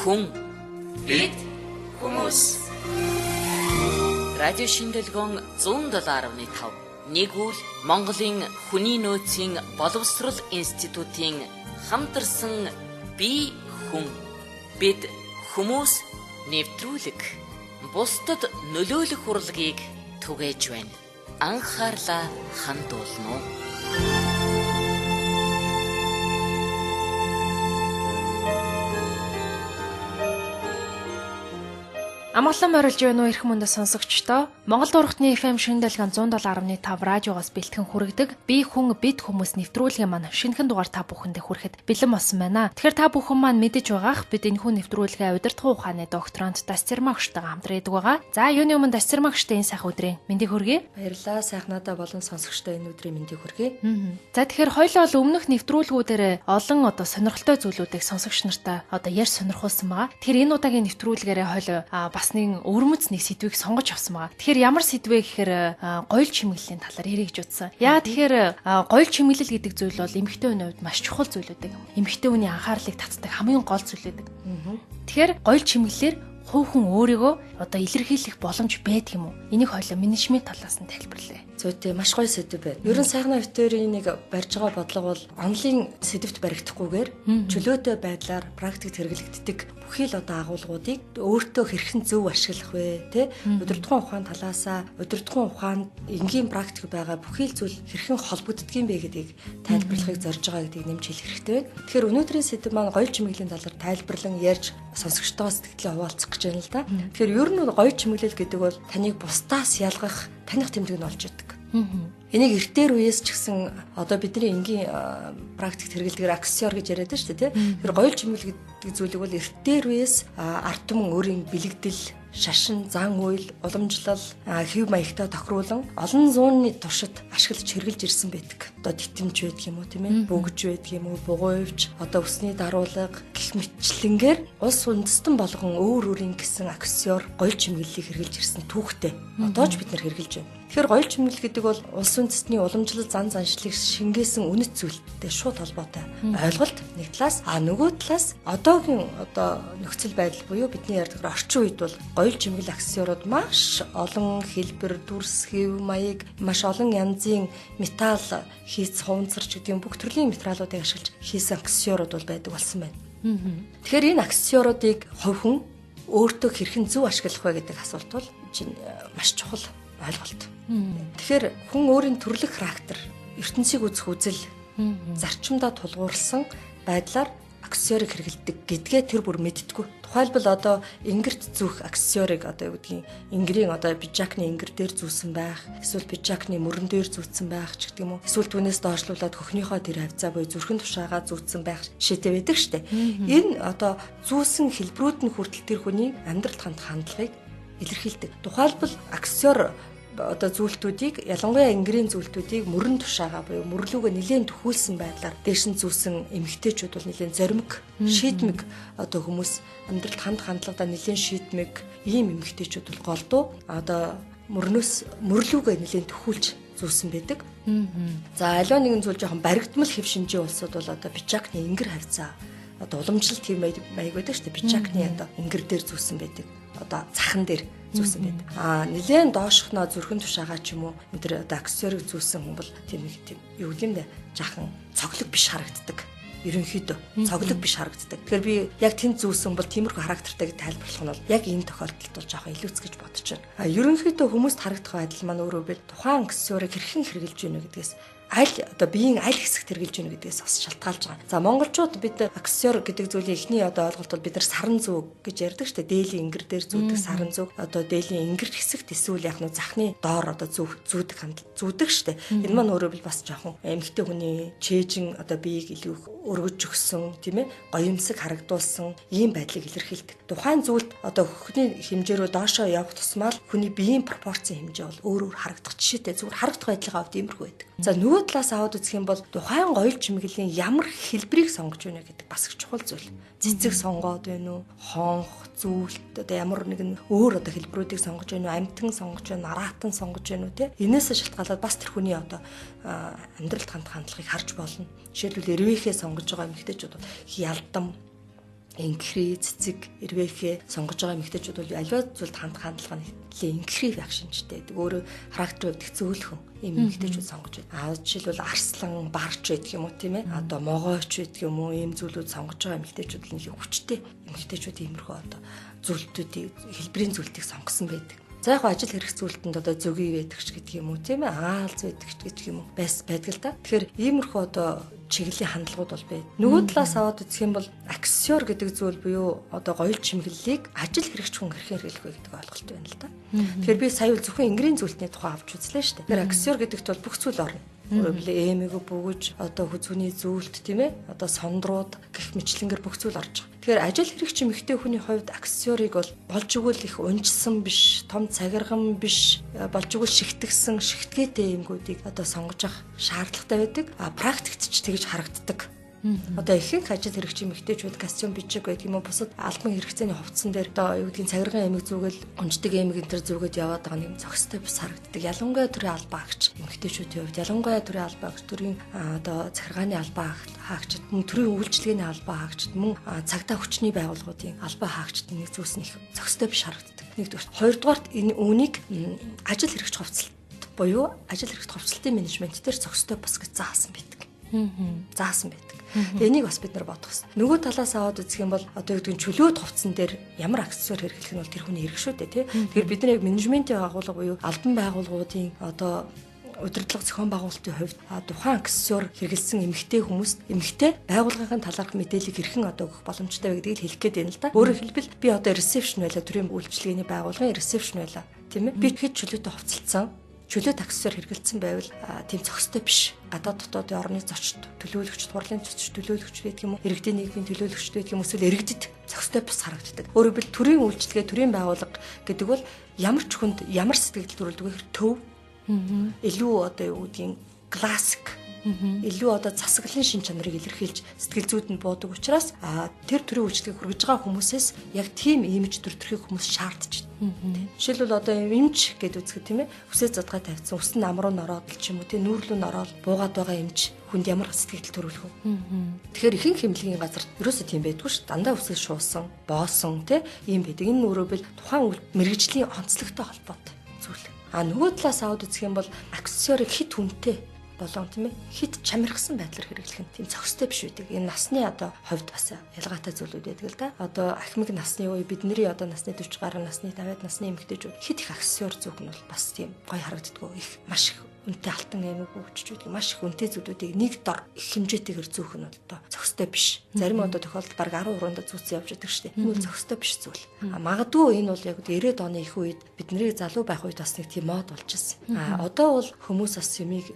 хүн бид хүмүүс. Радио шинжилгээ 107.5 нэг үйл Монголын хүний нөөцийн боловсрол институтын хамтарсан би хүн бид хүмүүс нэвтрүүлэг бусдад нөлөөлөх урлагийг түгээж байна. Анхаарлаа хандуулно уу? Амгалан морилж байна уу эрхэм мөндөд сонсогчдоо. Монгол дурхтны FM шинжилгээ 107.5 радиогоос бэлтгэн хүргэдэг би хүн бид хүмүүс нэвтрүүлгийн маань шинэхэн дугаар та бүхэндээ хүрэхэд бэлэн болсон байна. Тэгэхээр та бүхэн маань мэдэж байгаах бид энэ хүн нэвтрүүлгээ удирдах ухааны докторант Дасцэрмагштайгаа хамтран хийдэг байгаа. За юуны өмнө Дасцэрмагштай энэ сайхан өдрийн мэндийг хүргэе. Баярлалаа сайхнадаа болон сонсогчдоо энэ өдрийн мэндийг хүргэе. За тэгэхээр хоёулаа бол өмнөх нэвтрүүлгүүдээр олон сонирхолтой зүйлүүдийг сонсогч нартай ярьж сонирхуулсан байгаа. Тэгэхээр энэ удаагийн нэвтрүүлгээрээ хойло бас нэг өвөрмөц нэг сэдвийг сонгож авсан байгаа. Тэгэхээр ямар сэдвэ гэхээр гоёл чимэглэлийн талаар ярих гэж утсан. Яа тэгэхээр гоёл чимэглэл гэдэг зүйл бол эмэгтэй хүний хувьд маш чухал зүйл үүдэг. Эмэгтэй хүний анхаарлыг татдаг хамгийн гол зүйл үүдэг. Тэгэхээр гоёл чимэглэлээр хувь хүн өөрийгөө илэрхийлэх боломж байдаг юм уу? Энийг хойлоо менежмент талаас нь тайлбарлая. Зүйтэй маш гоё сэдв байна. Ер нь сайхны битүүрийн нэг барьж байгаа бодлого бол онлын сэдвт баригдахгүйгээр чөлөөтэй байдлаар практикт хэрэглэгддэг бүхий л агуулгуудыг өөртөө хэрхэн зөв ашиглах вэ? Тэ? Удирдлагын ухаан талаасаа удирдлагын ухаанд энгийн практик байгаа бүхий л зүйл хэрхэн холбогддгийг бэ гэдгийг тайлбарлахыг зорж байгаа гэдгийг нэмж хэлэх хэрэгтэй байна. Тэгэхээр өнөөдрийн сэдв маань гоёл чимэглэлийн талаар тайлбарлан ярьж сонсогчдоо сэтгэлээ хуваалцах гэж байна л да. Тэгэхээр ер нь гоёл чимэглэл гэдэг бол таныг бусдаас ялгах таних тэмдэг нь олж идэг. Энийг эртээр үеэс ч гэсэн бидний энгийн практикт хэрэглэдэг аксиор гэж яриад байна шүү дээ. Тэр гоёл чимэглэл гэдэг зүйлийг бол эртээр үеэс ард түмэн өөрийн бэлэгдэл, шашин, зан үйл, уламжлал, хэв маягтай тохируулан олон зууны туршид ашиглаж хэрэгжилж ирсэн байдаг. Титэмж байдаг юм уу тийм ээ? Бөгж байдаг юм уу? Бугуйвч, өсний даруулга гэх мэтчлэнгээр улс үндэстэн болгон өөр өөрийн гэсэн аксиор гоёл чимэглэлийг хэрэгжилж ирсэн түүхтэй. Одоо ч бид нар хэрэгжилж байна. Тэгэхээр гоёл чимэглэл гэдэг бол улс үндэстний уламжлал зан заншлыг шингээсэн үнэт зүйлтэй шууд холбоотой ойлголт нэг талаас нөгөө талаас одоогийн нөхцөл байдал буюу бидний ярьдаг орчин үед бол гоёл чимэглэл аксиорууд маш олон хэлбэр, дүрс, хэв маяг, маш олон янзын металл хийц хуванцарч гэдэг бүх төрлийн материалуудыг ашиглаж хийсэн аксиорууд бол байдаг болсон байна. Тэгэхээр энэ аксиоруудыг хувь хүн өөртөө хэрхэн зөв ашиглах вэ гэдэг асуулт бол маш чухал ойлголт. Тэгэхээр хүн өөрийн төрлөх характер, ертөнцийг үзэх үзэл, зарчимдаа тулгуурласан байдлаар аксиорыг хэрэгэлдэг гэдгээ тэр бүр мэддэггүй. Тухайлбал ингэрт зүүх аксиорыг ингэрийн пижакны ингэр дээр зүүсэн байх, эсвэл пижакны мөрөн дээр зүүсэн байх ч гэдэг юм уу. Эсвэл түүнээс доошлуулад хөхнийхөө тэр хавцаа буюу зүрхэн тушаагаа зүүсэн байх шийдэ байдаг штэ. Энэ зүүсэн хэлбэрүүд нь хүртэл тэр хүний амьдралд хандлагыг илэрхийлдэг. Тухайлбал аксиор зүйлтүүдийг ялангуяа ингэрийн зүйлтүүдийг мөрөн тушаага буюу мөрлүүгөө нэлээд төхүүлсэн байдлаар дээш нь зүүсэн эмэгтэйчүүд бол нэлээд зоримог, шийдмэг хүмүүс амьдралд хандлагадаа нэлээд шийдмэг ийм эмэгтэйчүүд бол голдуу мөрлүүгөө нэлээд төхүүлж зүүсэн байдаг. За аливаа нэгэн зүйл жоохон баригдмал хэв шинжийн улсууд бол пижакны ингэр хавцаа уламжлалт хэв маяг байдаг шүү дээ. Пижакны ингэр дээр зүүсэн байдаг. Цахан дээр зүүсэн байдаг. Нэлээд доошхноо зүрхэн тушаагаа ч юм уу энэ төр аксиорыг зүүсэн хүн бол тийм юу гэм бэ? Жахан цоглог биш харагддаг. Ерөнхийдөө цоглог биш харагддаг. Тэгэхээр би яг тэнд зүүсэн бол тиймэрхүү характертай гэж тайлбарлах нь бол яг энэ тохиолдолд бол жоохон илүүц гэж бодож байна. Ерөнхийдөө хүмүүст харагдах байдал маань өөрөө би тухайн аксиорыг хэрхэн хэрэгжилж байна гэдгээс биеийн аль хэсэгт хэрэгжилж байна гэдгээс бас шалтгаалж байгаа. За монголчууд бид аксиор гэдэг зүйлийн эхний ойлголт бол бид нар саран зүүг гэж ярьдаг шүү дээ. Дээлийн ингэр дээр зүүдэг саран зүүг дээлийн ингэр хэсэгт эсвэл яг захны доор зүүдэг шүү дээ. Энэ маань өөрөө бас жоохон эмэгтэй хүний чэйжин биеийг илүү өргөж өгсөн тийм ээ гоёмсог харагдуулсан ийм байдлыг илэрхийлдэг. Тухайн зүйлд хөхний хэмжээрөө доошоо явах тусмаа хүний биеийн пропорцийн хэмжээ бол өөр харагдах жишээтэй зүгээр харагдах байдлын авд иймэрхүү байдаг. За нөгөө талаас аваад үзэх юм бол тухайн гоёл чимэглэлийн ямар хэлбэрийг сонгож байна гэдэг бас их чухал зүйл. Цэцэг сонгоод байна уу? Хонх, зүйлт ямар нэгэн өөр хэлбэрүүдийг сонгож байна уу? Амьтан сонгож байна, араатан сонгож байна уу? Энээс шалтгаалаад бас тэр хүний амьдралд хандлагыг харж болно. Жишээлбэл эрвээхээ сонгож байгаа эмэгтэйчүүд ялдам инкри, цэцэг, эрвэхэ сонгож байгаа эмэгтэйчүүд бол аливаа зүйлд хандлага нь инкри байх шинжтэй байдаг. Өөрөө характер өвдөх зөөлхөн ийм эмэгтэйчүүд сонгож байна. Жишээлбэл арслан, барч байдаг юм уу тийм ээ? Одоо могойч байдаг юм уу? Ийм зүйлүүд сонгож байгаа эмэгтэйчүүд л нэг хүчтэй эмэгтэйчүүд иймэрхүү одоо зүйлтүүдийг хэлбэрийн зүйлтийг сонгосон байдаг. За яг ажил хэрэг зүйлтэнд одоо зөгийн байдаг ч гэдэг юм уу тийм ээ? Аалз байдаг ч гэдэг юм уу? Байдаг л да. Тэгэхээр иймэрхүү одоо чиглэлийн хандлагууд бол байд. Нөгөө талаас аваад үзэх юм бол аксессуар гэдэг зүйл буюу одоо гоёл чимэглэлийг ажил хэрэгч хүн хэрхэн хэрэглэх вэ гэдэг ойлголт байна л да. Тэгэхээр би сая зөвхөн ингэрийн зүйлтний тухай авч үзлээ шүү дээ. Тэгэхээр аксессуар гэдэгт бол бүх зүйл орно. Өөрөөр эмээг бөгөж одоо хүзүүний зүйлт тийм ээ одоо сондрууд гэх мэтлэнгэр бүх зүйл орж байгаа. Тэгэхээр ажил хэрэгч эмэгтэй хүний хувьд аксессуарыг бол болж игэл их унжсан биш, том цагирган биш, болж игэл шигтгсэн, шигтгээтэй юмгуудыг одоо сонгож авах шаардлагатай байдаг. Практикт ч тэгж харагддаг. Одоо ихэнх ажил хэрэгч эмэгтэйчүүд костюм бичиг байдаг юм уу бусад албан хэрэгцээний хувцсан дээр одоо юу гэдгийг цагирган эмэг зүгэл унждаг эмэг энэ төр зүгээд яваад байгаа юм зохистой бас харагддаг. Ялангуяа төрийн албан хаагч эмэгтэйчүүдийн хувьд ялангуяа төрийн албан хаагч төрийн одоо захиргааны албан хаагчид мөн төрийн үйлчлэгээний албан хаагчид мөн цагдаа хүчний байгууллагуудын албан хаагчид нэг зүйлс нь их зохистой биш харагддаг. Нэгдүгээр. Хоёрдугаарт энэ үүнийг ажил хэрэгч хувцалт буюу ажил хэрэгч хувцлалтын менежмент дээр зохистой бос гэж заасан байдаг. Заасан байдаг. Энийг бас бид нар бодох хэрэгтэй. Нөгөө талаас аваад үзэх юм бол одоо юу гэдэг нь чөлөөт хувцсан дээр ямар аксессуар хэрэглэх нь бол тэр хүний хэрэг шүү дээ тий. Тэгэхээр бид нар яг менежментийн байгууллага буюу албан байгууллагуудын одоо удирдлага зохион байгуулалтын хувьд тухайн аксессуар хэрэгэлсэн эмэгтэй хүмүүст эмэгтэй байгууллагын талаарх мэдээллийг хэрхэн одоо өгөх боломжтой вэ гэдгийг хэлэх гээд байна л да. Өөрөөр хэлбэл би одоо ресепшн байла төрийн үйлчилгээний байгууллагын ресепшн байла тийм ээ. Би хэд чөлөөтэй хувцалсан чөлөөт аксессуар хэрэгэлсэн байвал тийм зохистой биш. Гадаад дотоодын орны зочд, төлөөлөгч, хурлын зочд, төлөөлөгч гэдэг юм уу, иргэдийн нийгмийн төлөөлөгч гэдэг юм эсвэл иргэдэд зохистой бас харагддаг. Өөрөөр хэлбэл төрийн үйлчлэгээ, төрийн байгууллага гэдэг бол ямар ч хүнд ямар сэтгэл төрүүлдэг вэ? Төв. Илүү одоо юу гэдгийг классик илүү одоо засаглалын шин чанарыг илэрхийлж сэтгэл зүйд нь буудаг учраас тэр төрлийн үйлчлэгийг хүргэж байгаа хүмүүсээс яг тийм имиж төртөрхийг хүмүүс шаардж байна. Жишээлбэл одоо имиж гэдэг үзэхэд тийм ээ үсээ задгаа тавьсан ус нь амруу нороод л ч юм уу тийм нүүрлүү нороод буугаад байгаа имиж хүнд ямар сэтгэл төрүүлэх вэ? Тэгэхээр ихэнх хэмлэгийн газар ерөөсөө тийм байдгүй ш. Дандаа үсээ шуусан, боосон тийм ийм байдаг. Энэ өөрөөр тухайн мэрэгжлийн онцлогтой холбоотой зүйл. Нөгөө талаас аваад үзэх юм бол аксессуарыг хит хүнтэй болон тийм ээ хит чамирхсан байдлаар хэрэглэх нь тийм зохистой биш үүдэг. Энэ насны одоо хувьд бас ялгаатай зүйлүүд байдаг л да. Одоо ахмиг насны үе бидний одоо насны 40 гаруй насны 50-аад насны эмэгтэйчүүд хит их аксессуар зүүх нь бол бас тийм гоё харагддаггүй их маш их үнэтэй алтан эмэг өгч байдаг. Маш их үнэтэй зүйлүүдийг нэг дор их хэмжээтэйгээр зүүх нь бол одоо зохистой биш. Зарим одоо тохиолдолд баг 10 уруунд зүүцсэн явж байдаг шүү дээ. Энэ бол зохистой биш зүйл. Магадгүй энэ бол яг 90-ад оны их үед бидний залуу байх үед бас нэг тийм мод болж ирсэн. Одоо бол хүмүүс бас юмыг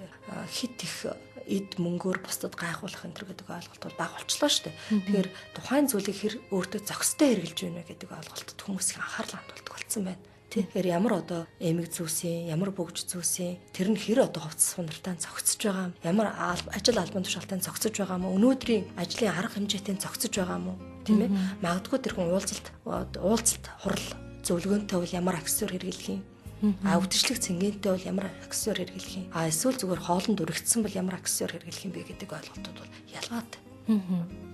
хит их эд мөнгөөр бусдад гайхуулах энэ гэдэг ойлголт бол бага болчлоо шүү дээ. Тэгэхээр тухайн зүйлийг хэр өөртөө зохистой хэрэгжилж байна гэдэг ойлголтод хүмүүсийн анхаарал хандуулдаг болсон байна. Тэгэхээр ямар одоо эмэг зүүсэн, ямар бөгж зүүсэн, тэр нь хэр одоо хувцас сунартаа зогцож байгаа юм, ямар ажил албан тушаалтаа зогцож байгаа юм, өнөөдрийн ажлын арга хэмжээтэй зогцож байгаа юм уу, тийм ээ? Магадгүй тэр хүн уулзалт хурал зөвлөгөөнтэй бол ямар аксессуар хэрэглэх юм? Өвдөжлөх цэнгэнтэй бол ямар аксессуар хэрэглэх юм? Эсвэл зүгээр хоолнд өргөцсөн бол ямар аксессуар хэрэглэх юм бэ гэдэг ойлголтууд бол ялгаатай.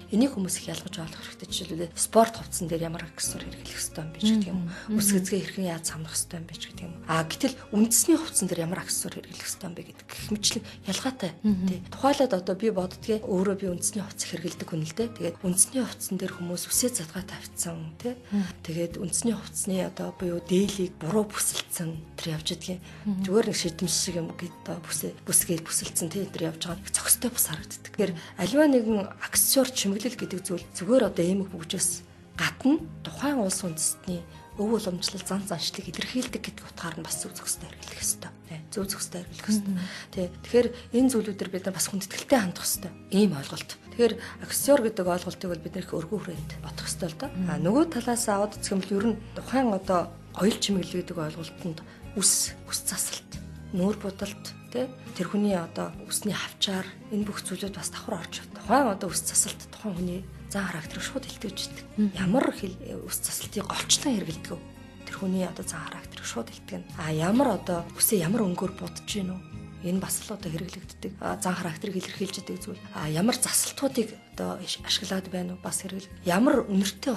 Энийг хүмүүс их ялгаж ойлгох хэрэгтэй. Жишээлбэл спорт хувцсан дээр ямар аксессуар хэрэглэх ёстой юм бэ гэдэг юм. Үс гэзгээ хэрхэн яаж самнах ёстой юм бэ гэдэг юм. Гэтэл үндэсний хувцсан дээр ямар аксессуар хэрэглэх ёстой юм бэ гэдэг гэх мэтлэг ялгаатай. Тий. Тухайлаад одоо би боддгийн өөрөө би үндэсний хувцас хэрэглэдэг хүн л дээ. Тэгээд үндэсний хувцсан дээр хүмүүс үсээ задгаа тавьсан тий. Тэгээд үндэсний хувцсны одоо буюу дээлийг буруу бүсэлцэн тэр явж идэгин. Зүгээр нэг шидэмс шиг юм гэдэг бүсгээл бүсэлцэн тий тэр явж байгаа. Зохистой бус харагддаг. Тэгэхээр аливаа нэгэн аксессуар чимэглэл гэдэг зүйл зүгээр одоо эмэг бүгжээс гадна тухайн улс үндэстний өв уламжлал зан заншлыг илэрхийлдэг гэдэг утгаар нь бас зөв зохистой хэрэглэх ёстой. Зөв зохистой хэрэглэх ёстой. Тэгэхээр энэ зүйлүүдээр бид нар бас хүндэтгэлтэй хандах ёстой. Ийм ойлголт. Тэгэхээр аксессуар гэдэг ойлголтыг бол бид нэр их өргөн хүрээнд бодох ёстой л доо. Нөгөө талаас аваад үзэх юм бол ер нь тухайн одоо оёл чимэглэл гэдэг ойлголтод үс засалт, нүүр будалт тэр хүний одоо үсний хавчаар энэ бүх зүйлүүд бас давхар орж байна. Тухайн одоо үс засалт тухайн хүний зан характерыг шууд илтгэж идэг. Ямар үс засалтыг голчлон хэрэгэлдэг вэ? Тэр хүний одоо зан характерыг шууд илтгэн. Ямар одоо үсээ ямар өнгөөр будж гин үү? Энэ бас л одоо хэрэглэгддэг зан характерыг илэрхийлж байгаа зүйл. Ямар засалтуудыг одоо ашиглаад байна уу бас хэрэгэл. Ямар үнэртэй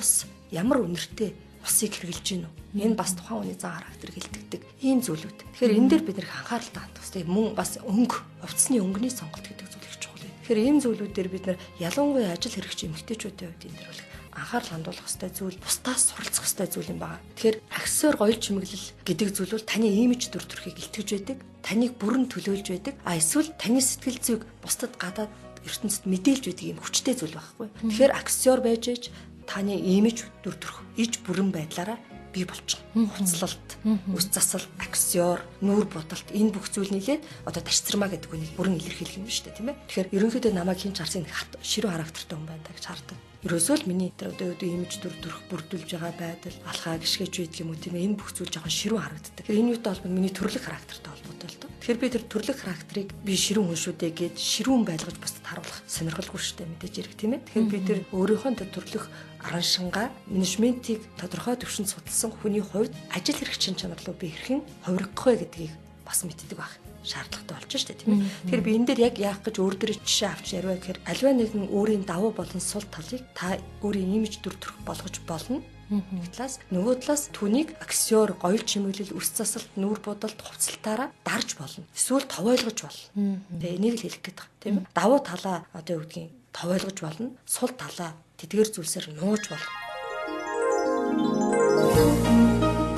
усыг хэрэглэж гин үү? Энэ бас тухайн хүний зан характерыг илтгэдэг ийм зүйлүүд. Тэгэхээр энэ дээр бид нэр анхаарал таах хэрэгтэй. Мөн бас хувцсны өнгөний сонголт гэдэг зүйл их чухал юм. Тэгэхээр ийм зүйлүүдээр бид нар ялангуяа ажил хэрэгч эмэгтэйчүүдийн хувьд энэ дээр бол анхаарал хандуулах хэрэгтэй зүйл, бусдаас суралцах хэрэгтэй зүйл юм байна. Тэгэхээр аксессуар гоёл чимэглэл гэдэг зүйл бол таны имиж дүр төрхийг илтгэж байдаг, таныг бүрэн төлөөлж байдаг. Эсвэл таны сэтгэл зүйг бусдад гадаад ертөнцид мэдээлж байдаг юм хүчтэй зүйл байхгүй. Тэгэхээр аксессуар байж ээж таны имиж дүр төрх иж бүрэн байдлаараа бий болж байгаа. Хувцлалт, үс засал, аксессуар, нүүр будалт энэ бүх зүйл нийлээд одоо ташцармаа гэдэг үнийг бүрэн илэрхийлэх юм шүү дээ, тийм ээ. Тэгэхээр ерөнхийдөө намайг хин чарсан ширүү характертай хүн байна гэж хардаг. Ерөөсөө л миний одоо имиж дүр төрх бүрдүүлж байгаа байдал, алхаа гიშгэж байдаг юм уу тийм ээ. Энэ бүх зүйл жоохон ширүү харагддаг. Тэгэхээр энэ юутай холбоотой миний төрлөх характертай холбоотой л доо. Тэгэхээр би тэр төрлөх характерыг би ширүүн хүн шүү дээ гэд ширүүн байлгаж бусдад харуулах сонирхолгүй шүү дээ мэдээж хэрэг тийм ээ. Тэгэхээр би тэр өөрийнхөө тэр төрлөх араншингаа менежментийг тодорхой төвшөнд судалсан хүний хувьд ажил хэрэгчин чанар руу би хэрхэн хувиргах вэ гэдгийг бас мэддэг байх шаардлагатай болж штэ тийм ээ. Тэгэхээр би энэ дээр яг яах гэж өөр дөр жишээ авч ярваа гэхээр альва нэгэн өөрийн давуу болон сул талыг та өөрийн имиж дүр төрх болгож болно. Нэг талаас нөгөө талаас түүнийг аксессуар, гоёл чимэглэл, үс засалт, нүүр будалт, хувцалтаараа дарж болно. Эсвэл товойлгож болно. Тэгээ энийг л хэлэх гээд байгаа тийм ээ. Давуу талаа одоо юу гэдгийг товойлгож болно. Сул талаа тэдгээр зүйлсээр нууж болно.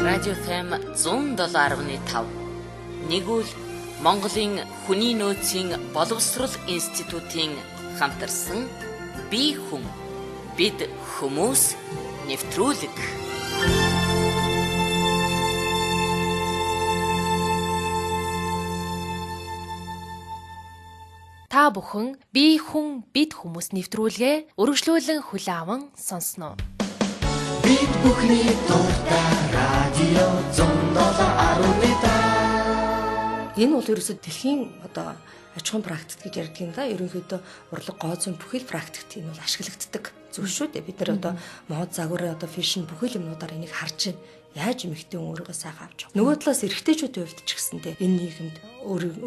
Радио FM 107.5 нэгүл Монголын хүний нөөцийн боловсрол институтын хамтарсан бие хүн бид хүмүүс нэвтрүүлэг. Та бүхэн бие хүн бид хүмүүс нэвтрүүлгээ үргэлжлүүлэн хүлээн аван сонсноо. Бид бүхний дуртай радио 107.5. Энэ бол ерөөсөд дэлхийн одоо аж ахуйн практик гэж ярьдаг юм да. Ерөнхийдөө урлаг гооцон бүхэл практикт энэ бол ашиглагддаг зүйл шүү дээ. Бид нар одоо мод загвар одоо фэшн бүхэл юмнуудаар энийг харж байна. Яаж эмэгтэй өөрийгөө сайхан авч байгаа. Нөгөө талаас эрэгтэйчүүдийн хувьд ч гэсэндээ энэ нийгэмд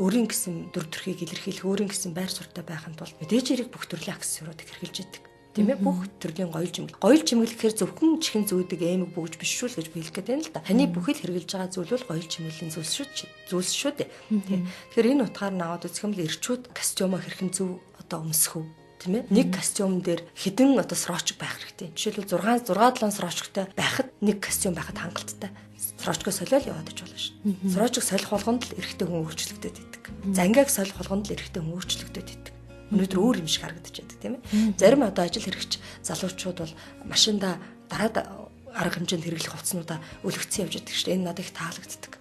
өөрийн гэсэн дүр төрхийг илэрхийлэх, өөрийн гэсэн байр суурьтай байхын тулд мэдээж хэрэг бүх төрлийн аксессуаруудыг хэрэгжилж байдаг. Тийм ээ, бүх төрлийн гоёл чимэглэл. Гоёл чимэглэл гэхээр зөвхөн чихэн зүүдэг эмэг бөгж биш шүү л гэж би хэлэх гээд байна л да. Таны бүхэл хэрэгжилж байгаа зүйл бол гоёл чимэглэлийн зүйлс шүү дээ. Тийм. Тэгэхээр энэ утгаар наваад үзэх юм л эрчүүд костюмоо хэрхэн зөв одоо өмсөх үү? Тийм ээ. Нэг костюм дээр хэдэн одоо срочк байх хэрэгтэй. Жишээлбэл 6-7 срочктай байхад нэг костюм байхад хангалттай. Срочкоо солиол яваад ич болно шүү. Срочк солих болгонд л эрэгтэй хүн өөрчлөгдөд идэг. Зангааг солих болгонд л эрэгтэй хүн өөрчлөгдөд идэг. Өнөөдөр өөр юм шиг харагдаж байдаг тийм ээ. Зарим одоо ажил хэрэгч залуучууд бол машинда дараад арга хэмжээнд хэрэглэх хувцснуудаа өлөгцсөн явж байдаг шүү дээ. Энэ надад их таалагддаг.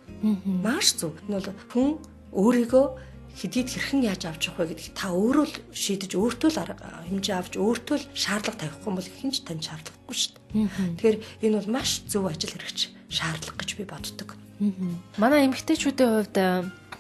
Маш зөв. Энэ бол хүн өөрийгөө хэдийд хэрхэн яаж авч явах вэ гэдгийг та өөрөө л шийдэж өөртөө л арга хэмжээ авч өөртөө л шаардлага тавихгүй бол хинч тань шаардлагагүй шүү дээ. Тэгэхээр энэ бол маш зөв ажил хэрэгч шаардлага гэж би боддог. Манай эмэгтэйчүүдийн хувьд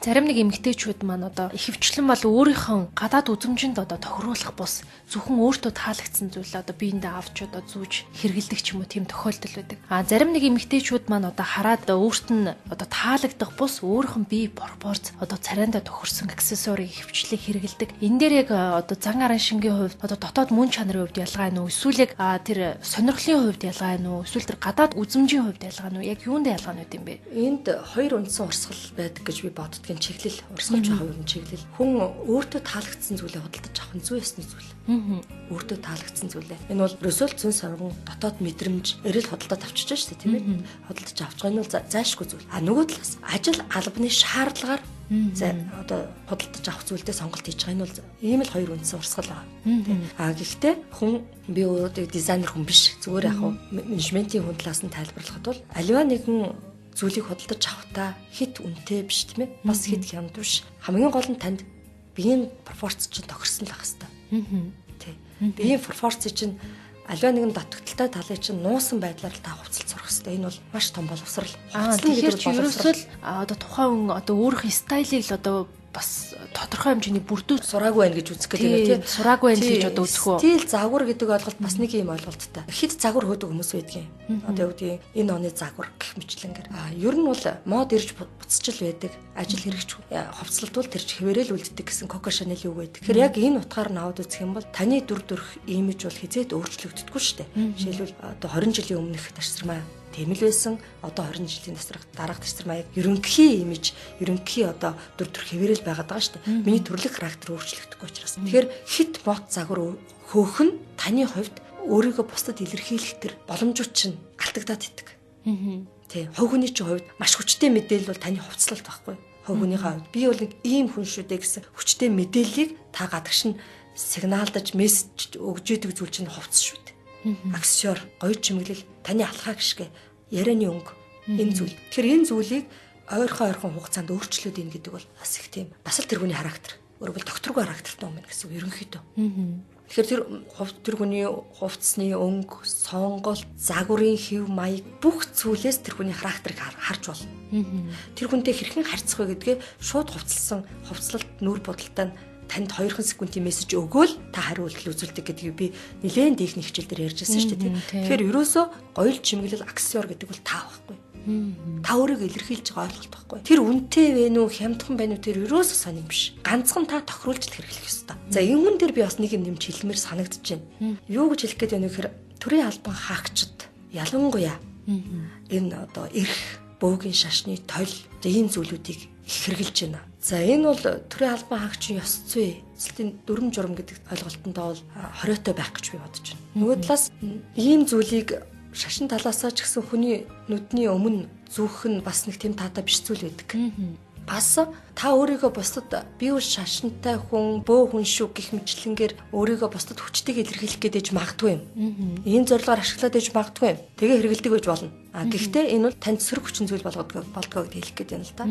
зарим нэг эмэгтэйчүүд маань одоо ихэвчлэн бол өөрийнхөө гадаад үзмжинд одоо тохируулах бус зөвхөн өөртөө таалагдсан зүйлээ одоо биендээ авч одоо зүүж хэрэгэлдэг ч юм уу тийм тохиолдол байдаг. Зарим нэг эмэгтэйчүүд маань одоо хараад өөрт нь одоо таалагдах бус өөрийнх нь бие пропорц одоо царайндаа тохирсон аксессуарыг ихэвчлэн хэрэгэлдэг. Энэ дээр яг одоо зан арын шингийн хувьд одоо дотоод мөн чанарын хувьд ялгаа нь үү? Эсвэл яг тэр сонирхлын хувьд ялгаа нь үү? Эсвэл тэр гадаад үзмжийн хувьд ялгаа нь үү? Яг юунд ялгаа нь юм бэ? Энд хоёр үндсэн урсгал байдаг гэж би боддог. Чиглэл урсгалч хоёр нь чиглэл хүн өөртөө таалагдсан зүйлээ худалдаж авах нь зүй ёсны зүйл. Өөртөө таалагдсан зүйлээ. Энэ бол ерөөсөө зүүн сарган дотоод мэдрэмж эрэл худалдаад авчиж шүү дээ тийм ээ. Худалдаж авч байгаа нь бол зайлшгүй зүйл. Нөгөө талаас ажил албаны шаардлагаар одоо худалдаж авах зүйлдээ сонголт хийж байгаа. Энэ бол ийм л хоёр үндсэн урсгал байгаа. Гэхдээ хүн би өөрөө дизайнер хүн биш. Зүгээр яг менежментийн хүн талаас нь тайлбарлахад бол аливаа нэгэн зүйлийг худалдаж авахтаа хит үнэтэй биш тийм ээ. Бас хит хямд биш. Хамгийн гол нь танд биеийн пропорц чинь тохирсон л ах хэвээр. Тий. Биеийн пропорц чинь аливаа нэгэн дотогдолтой талыг чинь нуусан байдлаар та хувцалж сурах хэвээр. Энэ бол маш том боловсрал. Тэгэхээр чи ерөөсөө л одоо тухайн хүн одоо өөрийнх нь стайлыг л одоо бас тодорхой хэмжээний бүрдүүл сураагүй байна гэж үзэх гэдэг тийм сураагүй байна гэж одоо үзэх үү? Стил загвар гэдэг ойлголт бас нэг юм ойлголттой. Хэд загвар хөөдөг хүмүүс байдгийн. Одоо юу гэдэг энэ оны загвар гэх мэтлэнгээр. Ер нь бол мод ирж буцчил байдаг. Ажил хэрэгч ховцлолтвол тэр ч хэвээрэл үлддэг гэсэн Коко Шанель юу байдаг. Тэгэхээр яг энэ утгаар наваад үзэх юм бол таны дүр төрх имиж бол хизээд өөрчлөгддөггүй шүү дээ. Жишээлбэл одоо 20 жилийн өмнөх тасармаа тийм л байсан. Одоо 20 жилийн дараах тасармаа ерөнхий имиж, ерөнхий одоо дүр төрх хэвээрэл байгаад байгаа шүү дээ. Миний төрлөх характер өөрчлөгдөхгүй учраас. Тэгэхээр хит мод загвар хөөх нь таны хувьд өөрийгөө бусдад илэрхийлэх төр боломжууд чинь алдагдаад идэг. Тий. Хувь хүний чинь хувьд маш хүчтэй мэдээлэл бол таны хувцлалт байхгүй. Хувь хүнийхээ хувьд би бол нэг ийм хүн шүү дээ гэсэн хүчтэй мэдээллийг та гадагш нь сигналдаж мессеж өгж идэг зүйл чинь хувцс шүү дээ. Аксиор, гоё чимэглэл, таны алхаа гიშгэ, ярианы өнгө энэ зүйл. Тэгэхээр энэ зүйлийг ойрхон хугацаанд өөрчлөөд ийн гэдэг бол бас их тийм бас л тэр хүний характер. Өөрөөр хэлбэл докторгүй характертай юм байна гэсэн үг ерөнхийдөө. Тэгэхээр тэр хүний хувцсны өнгө, сонголт, загварын хэв маяг бүх зүйлээс тэр хүний характерыг харж болно. Тэр хүнтэй хэрхэн харьцах вэ гэдгээ шууд хувцлалт нүүр бодолтой нь танд 2 секундын мессеж өгөөл та хариу үйлдэл үзүүлдэг гэдгийг би нэлээд ихний хичээл дээр ярьжсэн шүү дээ. Тэгэхээр ерөөсөө гоёл чимэглэл аксиор гэдэг бол та байхгүй. Та өөрийгөө илэрхийлж байгаа ойлголт байхгүй. Тэр үнэтэй вэ нү, хямдхан байна уу тэр ерөөсөө сонирм биш. Ганцхан та тохируулж л хэрэглэх ёстой. За энэ хүн дээр би бас нэг юм нэмж хэлмээр санагдаж байна. Юу гэж хэлэх гээд байна вэ гэхээр төрийн албан хаагчид ялангуяа энэ одоо эрх, бөөгийн шашны тойл ийм зүйлүүдийг их хэрэгжилж байна. За энэ бол төрийн албан хаагчийн ёс зүй, эцэлтийн дүрм журам гэдэг ойлголтондоо бол хориотой байх гэж би бодож байна. Нөгөө талаас ийм зүйлийг шашин талаасаа ч гэсэн хүний нүдний өмнө зүүх нь бас нэг тийм таатай биш зүйл байдаг. Бас та өөрийгөө бусдад би үл шашинтай хүн, бөө хүн шүү гэх мэтлэнгээр өөрийгөө бусдад хүчтэйг илэрхийлэх гээд ээж магадгүй юм. Ийм зорилгоор ашиглаад ээж магадгүй юм. Тэгээ хэрэгэлдэг байж болно. Гэхдээ энэ бол танд сөрөг хүчин зүйл болдгоо гэдгийг хэлэх гээд байна л да.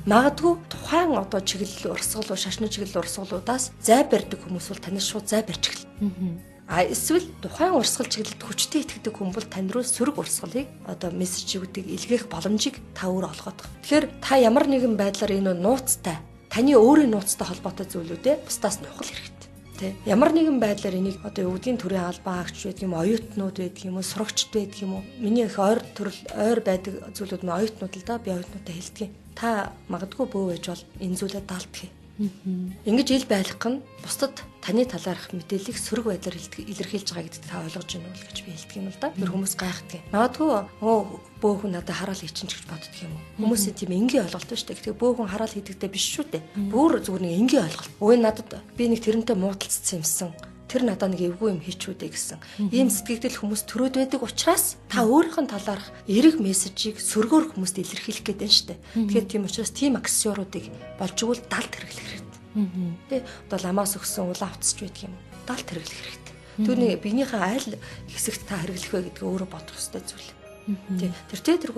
Магадгүй тухайн одоо чиглэл урсгал, шашны чиглэл урсгалуудаас зай барьдаг хүмүүс бол танаас шууд зай барьж эхэлнэ. Эсвэл тухайн урсгал чиглэлд хүчтэй итгэдэг хүн бол тань руу сөрөг урсгалыг одоо мессежүүдийг илгээх боломжийг та өөр олгоод байгаа. Тэгэхээр та ямар нэгэн байдлаар энэ нууцтай, таны өөрийн нууцтай холбоотой зүйлүүдээ бусдаас нухал хэрэгтэй. Тэ? Ямар нэгэн байдлаар энийг одоо юу гэдгийг төрийн албан хаагч байдаг юм, оюутнууд байдаг юм уу, сурагчд байдаг юм уу? Миний их ойр байдаг зүйлүүд нь оюутнууд л да, би оюутнуудаа хэлдэг. Та магадгүй бөө байж бол энэ зүйлээ даалдах. Ингэж ил байлгах нь бусдад таны талаарх мэдээллийг сөрөг байдлаар илэрхийлж байгаа гэдэгт та ойлгож байна уу гэж би хэлдэг юм л да. Тэр хүмүүс гайхдаг. Магадгүй бөөхөн надад хараал хийчин ч гэж боддог юм уу. Хүмүүсийн тийм энгийн ойлголт шүү дээ. Гэхдээ бөөхөн хараал хийдэгтэй биш шүү дээ. Бүр зүгээр нэг энгийн ойлголт. Өө надад би нэг тэрнтэй муудалцсан юмсан. Тэр надад нэг эвгүй юм хийчүүдэй гэсэн. Ийм сэтгэгдэл хүмүүс төрөөд байдаг учраас та өөрийнхөө талаарх эрэг мессежийг сөргөөр хүмүүст илэрхийлэх гээд байна шүү дээ. Тэгэхээр тийм учраас тийм аксиоруудыг болж игэл далд хэрэглэх хэрэгтэй. Тэ одоо ламаас өгсөн улаан авцч байдаг юм. Далд хэрэглэх хэрэгтэй. Түүний биенийхээ аль хэсэгт та хэрэглэх вэ гэдгээ өөрөө бодох ёстой зүйл. Тэр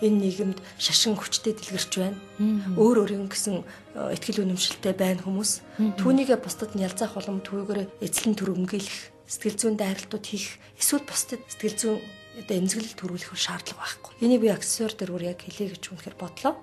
энэ нийгэмд шашин хүчтэй дэлгэрч байна. Өөр өөрийн гэсэн ихтгэл үнэмшилтэй байна хүмүүс. Түүнийгээ бусдад нь ялзаах боломжгүйгээр эзлэн төр өмгөөлөх, сэтгэл зүйн дайралтууд хийх, эсвэл бусдад сэтгэл зүйн одоо эмзэглэл төрүүлэх шаардлага байхгүй. Энийг би аксессуар дээр бүр яг хэлье гэж үнэхээр бодлоо.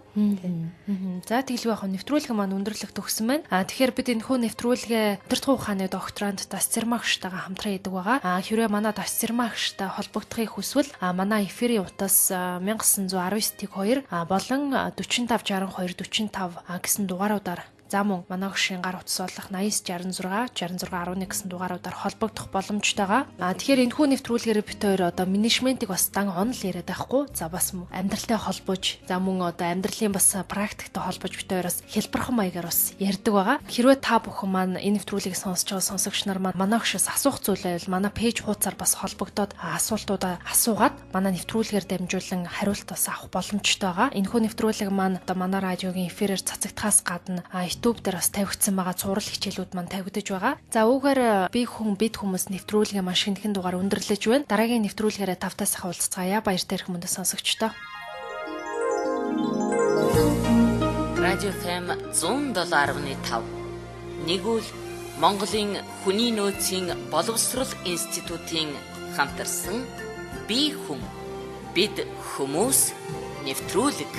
За тэгэлгүй яг нэвтрүүлэг маань өндөрлөх төгсөн байна. Тэгэхээр бид энэ хүү нэвтрүүлгээ Удирдгын ухааны докторант Дасцэрмагштайгаа хамтран хийдэг байгаа. Хэрвээ манай Дасцэрмагштай холбогдохыг хүсвэл манай эфирийн утас 1919-2 болон 45 62 45 гэсэн дугааруудаар за мөн манай хөшийн гар утас болох 8966 6611 гэсэн дугааруудаар холбогдох боломжтойгоо. Тэгэхээр энэ хүү нэвтрүүлгээр бит хоёр одоо менежментийг бас дан онл яриад байхгүй. За бас амьдралтай холбож, за мөн одоо амьдралын бас практиктэй холбож бит хоёроос хэлбэрхэн маягаар бас ярьдаг байгаа. Хэрвээ та бүхэн маань энэ нэвтрүүлгийг сонсож байгаа сонсогч нар маань манай хөшөөс асуух зүйл байвал манай пэйж хуудасаар бас холбогдоод асуултуудаа асуугаад манай нэвтрүүлгээр дамжуулан хариулт бас авах боломжтой байгаа. Энэ хүү нэвтрүүлэг маань одоо манай радиогийн эфирээр цацагдахаас гадна YouTube дээр бас тавигдсан байгаа цуврал хичээлүүд маань тавигдаж байгаа. За үүгээр бид хүмүүс нэвтрүүлгийн маань шинэхэн дугаар өндөрлөж байна. Дараагийн нэвтрүүлгээрээ тавтаас ахаа уулзцаая. Баяртай ирэх мөндөд сонсогчдоо. Радио FM 107.5 нэгүл Монголын хүний нөөцийн боловсрол институтын хамтарсан бие хүн бид хүмүүс нэвтрүүлэг